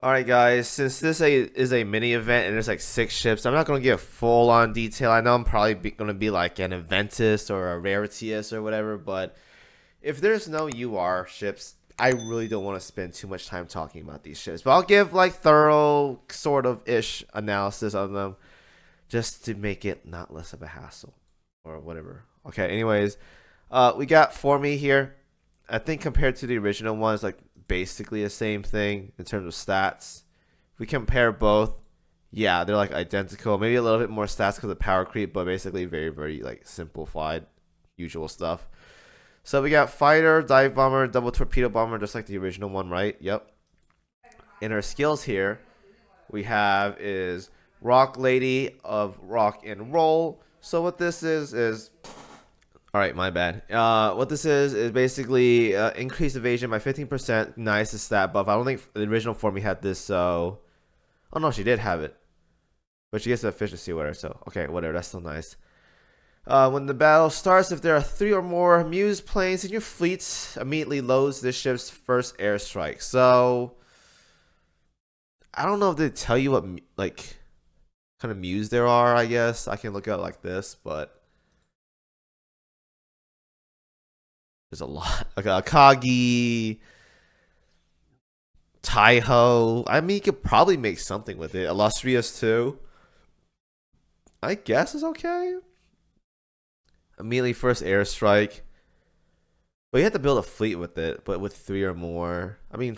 Alright guys, since is a mini event and there's like 6 ships, I'm not going to give full on detail. I know I'm probably going to be like an Eventus or a Rarities or whatever, but if there's no UR ships, I really don't want to spend too much time talking about these ships. But I'll give like thorough sort of ish analysis on them just to make it not less of a hassle or whatever. Okay, anyways, we got For Me here. I think compared to the original ones, like basically the same thing in terms of stats. If we compare both, yeah, they're like identical. Maybe a little bit more stats because of power creep, but basically very, very like simplified, usual stuff. So we got fighter, dive bomber, double torpedo bomber, just like the original one, right? Yep. In our skills here, we have is Rock Lady of Rock and Roll. So what this is all right, my bad. What this is basically increased evasion by 15%. Nice stat buff. I don't think the original form we had this. So, oh no, she did have it, but she gets the efficiency with her. So, okay, whatever. That's still nice. When the battle starts, if there are 3 or more Muse planes in your fleet, immediately loads this ship's first airstrike. So, I don't know if they tell you what like kind of Muse there are. I guess I can look at it like this, but. There's a lot. Like Akagi, Taiho. I mean, you could probably make something with it. Illustrious too. I guess is okay. Immediately first airstrike. But you have to build a fleet with it, but with 3 or more. I mean,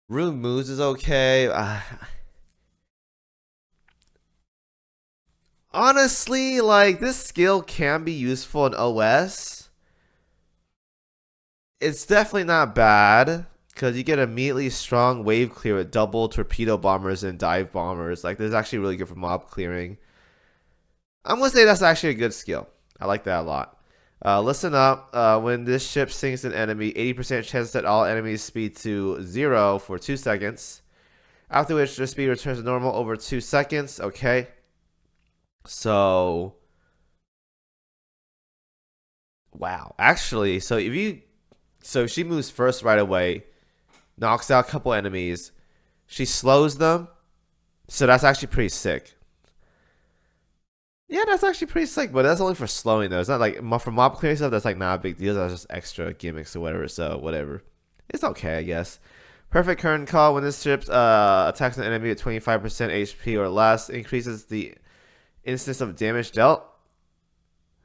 Rune Moves is okay. Honestly, like, this skill can be useful in OS. It's definitely not bad because you get immediately strong wave clear with double torpedo bombers and dive bombers. Like, this is actually really good for mob clearing. I'm gonna say that's actually a good skill. I like that a lot. Listen up. When this ship sinks an enemy, 80% chance that all enemies speed to 0 for 2 seconds. After which their speed returns to normal over 2 seconds. Okay. So, wow. Actually, so she moves first right away, knocks out a couple enemies. She slows them. So that's actually pretty sick. Yeah, that's actually pretty sick, but that's only for slowing though. It's not like for mob clearing stuff, that's like not a big deal. That's just extra gimmicks or whatever. So whatever. It's okay, I guess. Perfect current call when this ship attacks an enemy at 25% HP or less, increases the instance of damage dealt.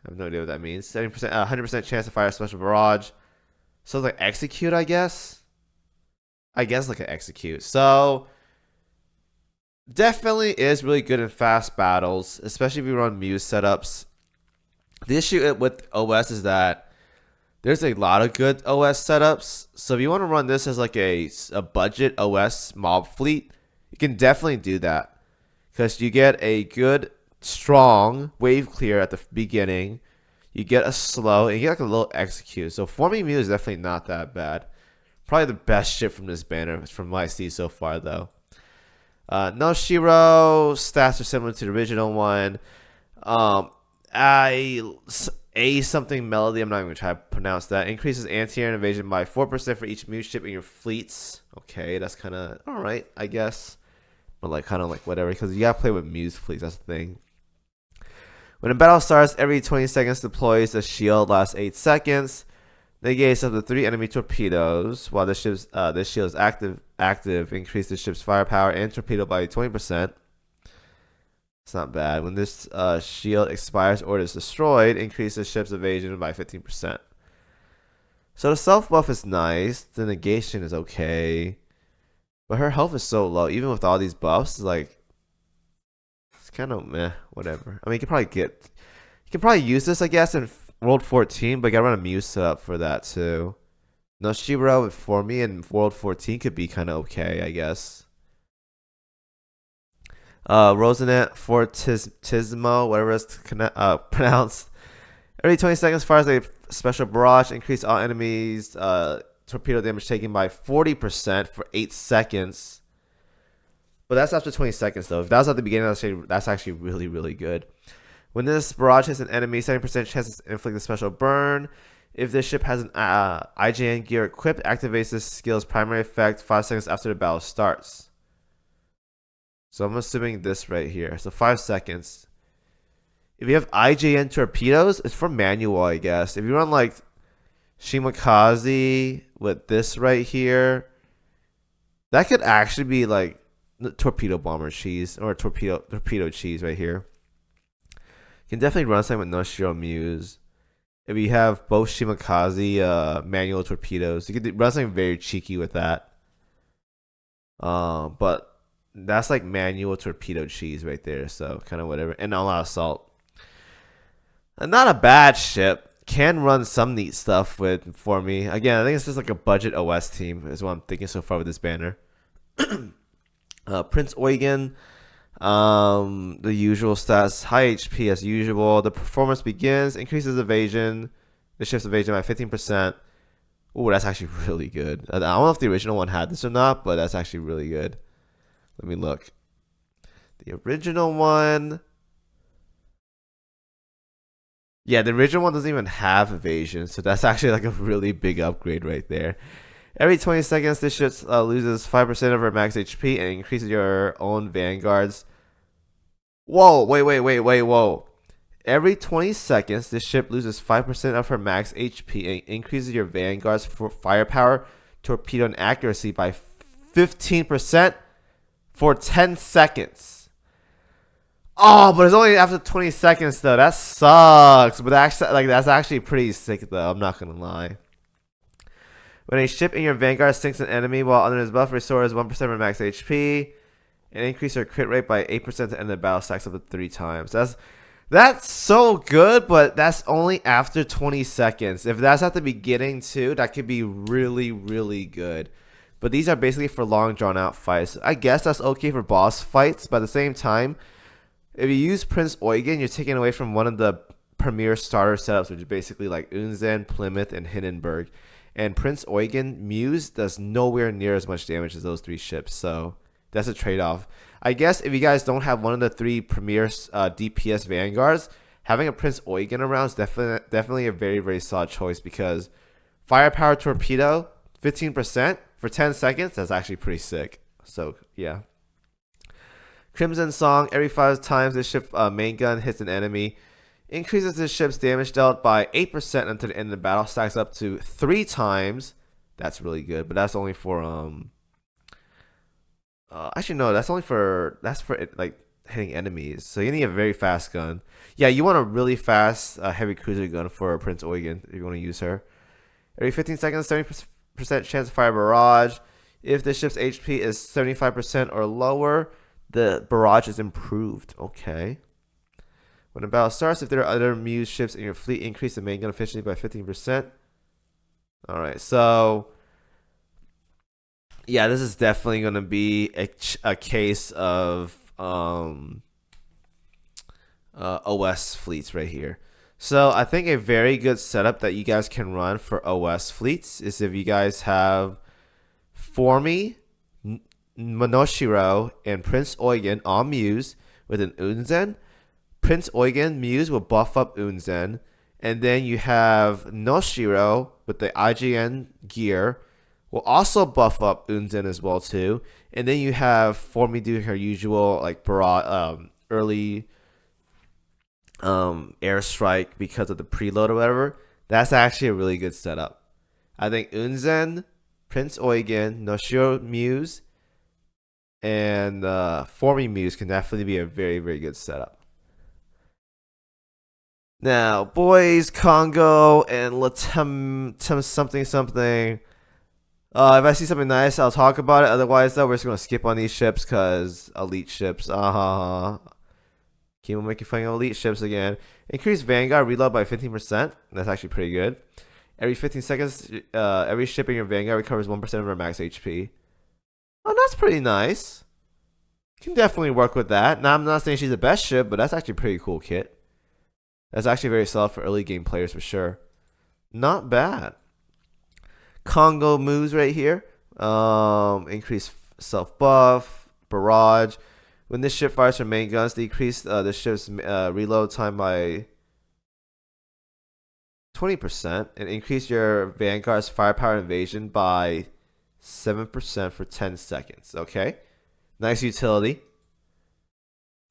I have no idea what that means. 70%, 100% chance to fire a special barrage. So like execute, I guess. I guess like an execute. So definitely is really good in fast battles, especially if you run Muse setups. The issue with OS is that there's a lot of good OS setups. So if you want to run this as like a budget OS mob fleet, you can definitely do that because you get a good strong wave clear at the beginning. You get a slow, and you get like a little execute. So forming Mew is definitely not that bad. Probably the best ship from this banner from what I see so far, though. Noshi stats are similar to the original one. A something melody. I'm not even gonna try to pronounce that. Increases anti-air invasion by 4% for each Mew ship in your fleets. Okay, that's kind of all right, I guess. But like kind of like whatever, because you gotta play with Muse fleets. That's the thing. When a battle starts, every 20 seconds deploys a shield, lasts 8 seconds. Negates up to 3 enemy torpedoes. While this shield is active, increase the ship's firepower and torpedo by 20%. It's not bad. When this shield expires or is destroyed, increase the ship's evasion by 15%. So the self buff is nice. The negation is okay. But her health is so low, even with all these buffs, like it's kind of meh, whatever. I mean, you can probably use this, I guess, in World 14, but you gotta run a Muse setup for that too. Noshiro for me in World 14 could be kind of okay, I guess. Rosenet Fortismo, whatever it's pronounced. Every 20 seconds fires a special barrage, increase all enemies torpedo damage taken by 40% for 8 seconds. But that's after 20 seconds, though. If that was at the beginning, that's actually really, really good. When this barrage hits an enemy, 70% chance to inflict a special burn. If this ship has an IJN gear equipped, activates this skill's primary effect 5 seconds after the battle starts. So I'm assuming this right here. So 5 seconds. If you have IJN torpedoes, it's for manual, I guess. If you run like KimoCheese with this right here, that could actually be like torpedo bomber cheese or torpedo cheese right here. You can definitely run something with Noshi Muse. If you have both KimoCheese manual torpedoes, you could run something very cheeky with that. But that's like manual torpedo cheese right there, so kind of whatever. And a lot of salt. And not a bad ship. Can run some neat stuff for me. Again, I think it's just like a budget OS team is what I'm thinking so far with this banner. Prince Eugen, the usual stats, high HP as usual. The performance begins, increases evasion. The ship's evasion by 15%. Ooh, that's actually really good. I don't know if the original one had this or not, but that's actually really good. Let me look. The original one. Yeah, the original one doesn't even have evasion, so that's actually like a really big upgrade right there. Every 20 seconds, this ship loses 5% of her max HP and increases your own vanguards. Whoa, whoa. Every 20 seconds, this ship loses 5% of her max HP and increases your vanguards for firepower, torpedo, and accuracy by 15% for 10 seconds. Oh, but it's only after 20 seconds though. That sucks. But that's actually pretty sick though. I'm not gonna lie. When a ship in your vanguard sinks an enemy while under his buff, restores 1% of her max HP and increase her crit rate by 8% to end the battle. Stacks up to 3 times. That's so good, but that's only after 20 seconds. If that's at the beginning too, that could be really, really good. But these are basically for long drawn out fights. I guess that's okay for boss fights, but at the same time, if you use Prince Eugen, you're taking away from one of the premier starter setups, which is basically like Unzen, Plymouth, and Hindenburg. And Prince Eugen Muse does nowhere near as much damage as those 3 ships, so that's a trade-off. I guess if you guys don't have one of the 3 premier DPS vanguards, having a Prince Eugen around is definitely a very, very solid choice because firepower torpedo, 15% for 10 seconds, that's actually pretty sick. So, yeah. Crimson Song, every 5 times this ship main gun hits an enemy, increases this ship's damage dealt by 8% until the end of the battle, stacks up to 3 times. That's really good, but that's only for actually no, that's for like hitting enemies. So you need a very fast gun. Yeah, you want a really fast heavy cruiser gun for Prince Eugen if you want to use her. Every 15 seconds, 70% chance to fire a barrage. If the ship's HP is 75% or lower, the barrage is improved. Okay. When the battle starts, if there are other Muse ships in your fleet, increase the main gun efficiency by 15%. Alright, so yeah, this is definitely going to be a case of OS fleets right here. So I think a very good setup that you guys can run for OS fleets is if you guys have Formi, Monoshiro, and Prince Eugen on Muse with an Unzen. Prince Eugen Muse will buff up Unzen. And then you have Noshiro with the IGN gear will also buff up Unzen as well too. And then you have Formi doing her usual like early airstrike because of the preload or whatever. That's actually a really good setup. I think Unzen, Prince Eugen, Noshiro Muse, and Formi Muse can definitely be a very, very good setup. Now, boys, Congo and Latem something. If I see something nice, I'll talk about it. Otherwise, though, we're just gonna skip on these ships because elite ships. Kimo making fun of elite ships again. Increase Vanguard reload by 15%. That's actually pretty good. Every 15 seconds, every ship in your Vanguard recovers 1% of our max HP. Oh, that's pretty nice. Can definitely work with that. Now, I'm not saying she's the best ship, but that's actually a pretty cool kit. That's actually very solid for early game players for sure. Not bad. Congo moves right here. Increase self buff, barrage. When this ship fires from main guns, decrease the ship's reload time by 20% and increase your Vanguard's firepower invasion by 7% for 10 seconds. Okay, nice utility.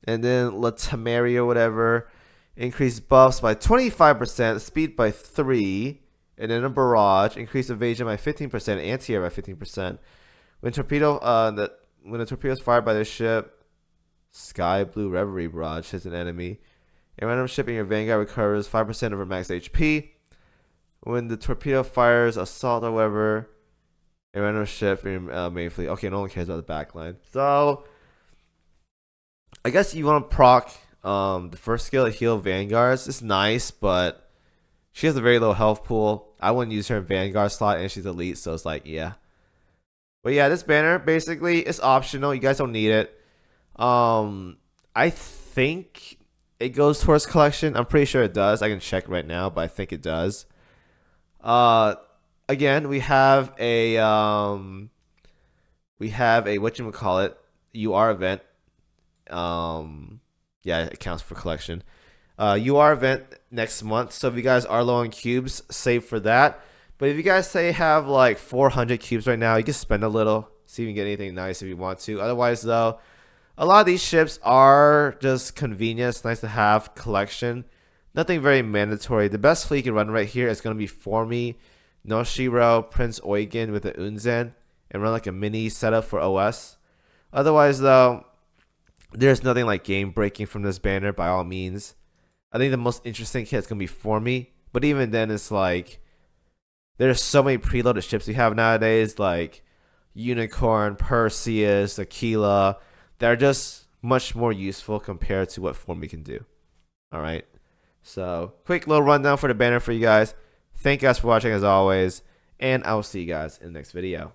And then Latamari or whatever, increase buffs by 25%, speed by 3, and then a barrage, increase evasion by 15%, anti-air by 15%. When when a torpedo is fired by the ship, Sky Blue Reverie Barrage hits an enemy. A random ship in your Vanguard recovers 5% of her max HP. When the torpedo fires Assault, however, a random ship in your main fleet. Okay, no one cares about the backline. So, I guess you want to proc the first skill to heal Vanguards. It's nice, but she has a very low health pool. I wouldn't use her in Vanguard slot, and she's elite, so it's like, yeah. But yeah, this banner, basically, it's optional. You guys don't need it. I think it goes towards collection. I'm pretty sure it does. I can check right now, but I think it does. Again, we have a whatchamacallit, UR event. Yeah, it counts for collection. UR event next month. So if you guys are low on cubes, save for that. But if you guys say have like 400 cubes right now, you can spend a little, see if you can get anything nice if you want to. Otherwise, though, a lot of these ships are just convenience, nice to have, collection. Nothing very mandatory. The best fleet you can run right here is going to be Formi, Noshiro, Prince Eugen with the Unzen, and run like a mini setup for OS. Otherwise, though, there's nothing like game breaking from this banner by all means. I think the most interesting kit is going to be Formi, but even then, it's like there's so many preloaded ships we have nowadays, like Unicorn, Perseus, Aquila, that are just much more useful compared to what Formi can do. All right. So, quick little rundown for the banner for you guys. Thank you guys for watching as always, and I will see you guys in the next video.